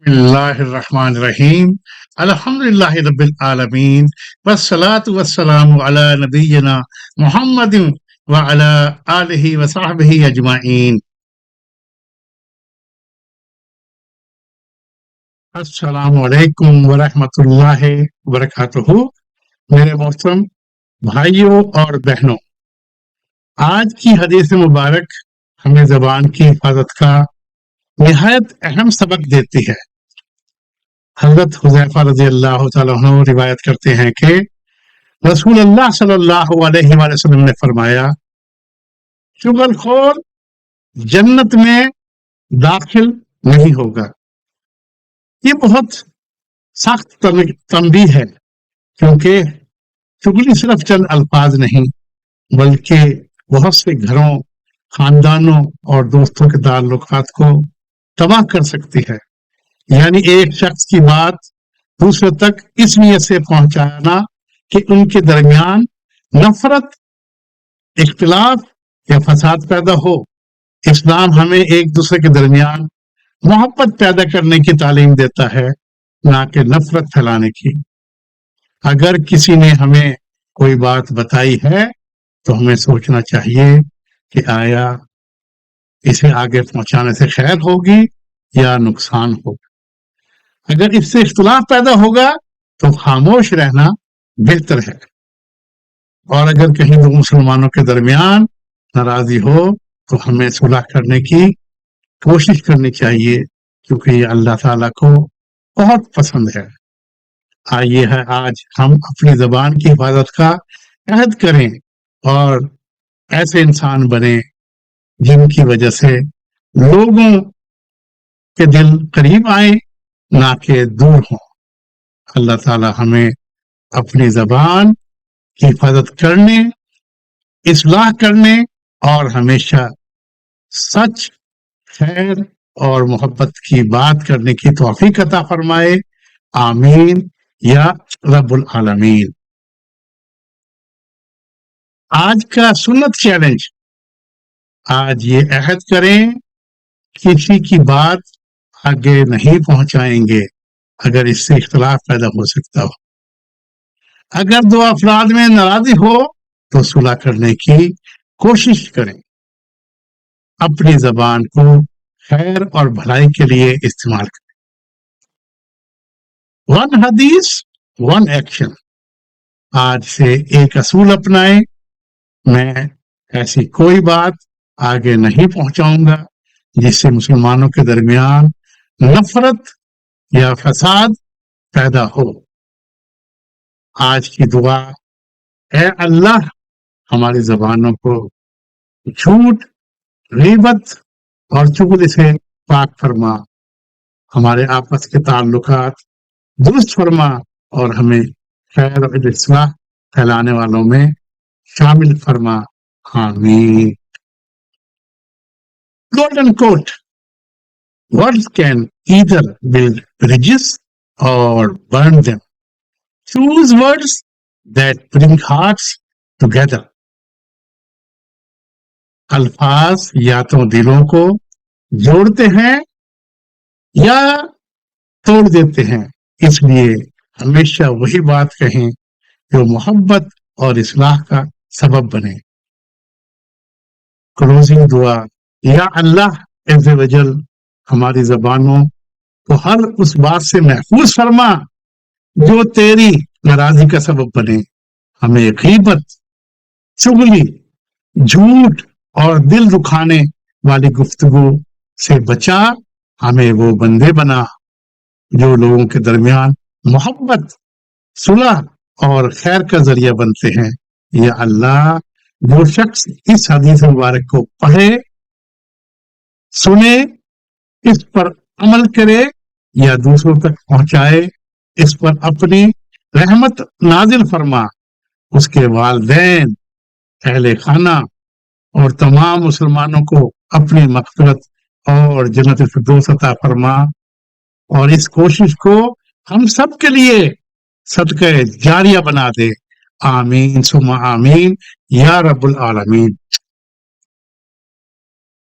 اللہ الرحمن الرحیم الحمدللہ رب العالمین والصلاة والسلام علی نبینا محمد وعلی آلہ وصحبہ اجمعین۔ السلام علیکم ورحمۃ اللہ وبرکاتہ۔ میرے محترم بھائیوں اور بہنوں، آج کی حدیث مبارک ہمیں زبان کی حفاظت کا نہایت اہم سبق دیتی ہے۔ حضرت حذیفہ رضی اللہ تعالیٰ عنہ روایت کرتے ہیں کہ رسول اللہ صلی اللہ علیہ وآلہ وسلم نے فرمایا، چغل خور جنت میں داخل نہیں ہوگا۔ یہ بہت سخت تنبیہ ہے، کیونکہ چغلی صرف چند الفاظ نہیں بلکہ بہت سے گھروں، خاندانوں اور دوستوں کے تعلقات کو تباہ کر سکتی ہے۔ یعنی ایک شخص کی بات دوسرے تک اس نیت سے پہنچانا کہ ان کے درمیان نفرت، اختلاف یا فساد پیدا ہو۔ اسلام ہمیں ایک دوسرے کے درمیان محبت پیدا کرنے کی تعلیم دیتا ہے، نہ کہ نفرت پھیلانے کی۔ اگر کسی نے ہمیں کوئی بات بتائی ہے تو ہمیں سوچنا چاہیے کہ آیا اسے آگے پہنچانے سے خیر ہوگی یا نقصان ہوگا۔ اگر اس سے اختلاف پیدا ہوگا تو خاموش رہنا بہتر ہے، اور اگر کہیں دو مسلمانوں کے درمیان ناراضی ہو تو ہمیں صلح کرنے کی کوشش کرنی چاہیے، کیونکہ یہ اللہ تعالیٰ کو بہت پسند ہے۔ آئیے آج ہم اپنی زبان کی حفاظت کا عہد کریں اور ایسے انسان بنیں جن کی وجہ سے لوگوں کے دل قریب آئیں، نہ کہ دور ہوں۔ اللہ تعالی ہمیں اپنی زبان کی حفاظت کرنے، اصلاح کرنے اور ہمیشہ سچ، خیر اور محبت کی بات کرنے کی توفیق عطا فرمائے، آمین یا رب العالمین۔ آج کا سنت چیلنج، آج یہ عہد کریں کسی کی بات آگے نہیں پہنچائیں گے اگر اس سے اختلاف پیدا ہو سکتا ہو۔ اگر دو افراد میں ناراضی ہو تو صلح کرنے کی کوشش کریں۔ اپنی زبان کو خیر اور بھلائی کے لیے استعمال کریں۔ ون حدیث ون ایکشن، آج سے ایک اصول اپنائیں، میں ایسی کوئی بات آگے نہیں پہنچاؤں گا جس سے مسلمانوں کے درمیان نفرت یا فساد پیدا ہو۔ آج کی دعا، اے اللہ ہماری زبانوں کو جھوٹ، غیبت اور چغلی سے پاک فرما، ہمارے آپس کے تعلقات درست فرما اور ہمیں خیر و اصلاح پھیلانے والوں میں شامل فرما، آمین۔ Golden quote: Words can either build bridges or burn them. Choose words that bring hearts together. الفاظ یا تو دلوں کو جوڑتے ہیں یا توڑ دیتے ہیں، اس لیے ہمیشہ وہی بات کہیں جو محبت اور اصلاح کا سبب بنے۔ کلوزنگ دعا: یا اللہ عز و جل ہماری زبانوں کو ہر اس بات سے محفوظ فرما جو تیری ناراضی کا سبب بنے۔ ہمیں غیبت، چغلی، جھوٹ اور دل دکھانے والی گفتگو سے بچا، ہمیں وہ بندے بنا جو لوگوں کے درمیان محبت، صلح اور خیر کا ذریعہ بنتے ہیں۔ یا اللہ، جو شخص اس حدیث مبارک کو پڑھے، سنے، اس پر عمل کرے یا دوسروں تک پہنچائے، اس پر اپنی رحمت نازل فرما، اس کے والدین، اہل خانہ اور تمام مسلمانوں کو اپنی مغفرت اور جنت الفردوس عطا فرما، اور اس کوشش کو ہم سب کے لیے صدقہ جاریہ بنا دے، آمین ثم آمین یا رب العالمین۔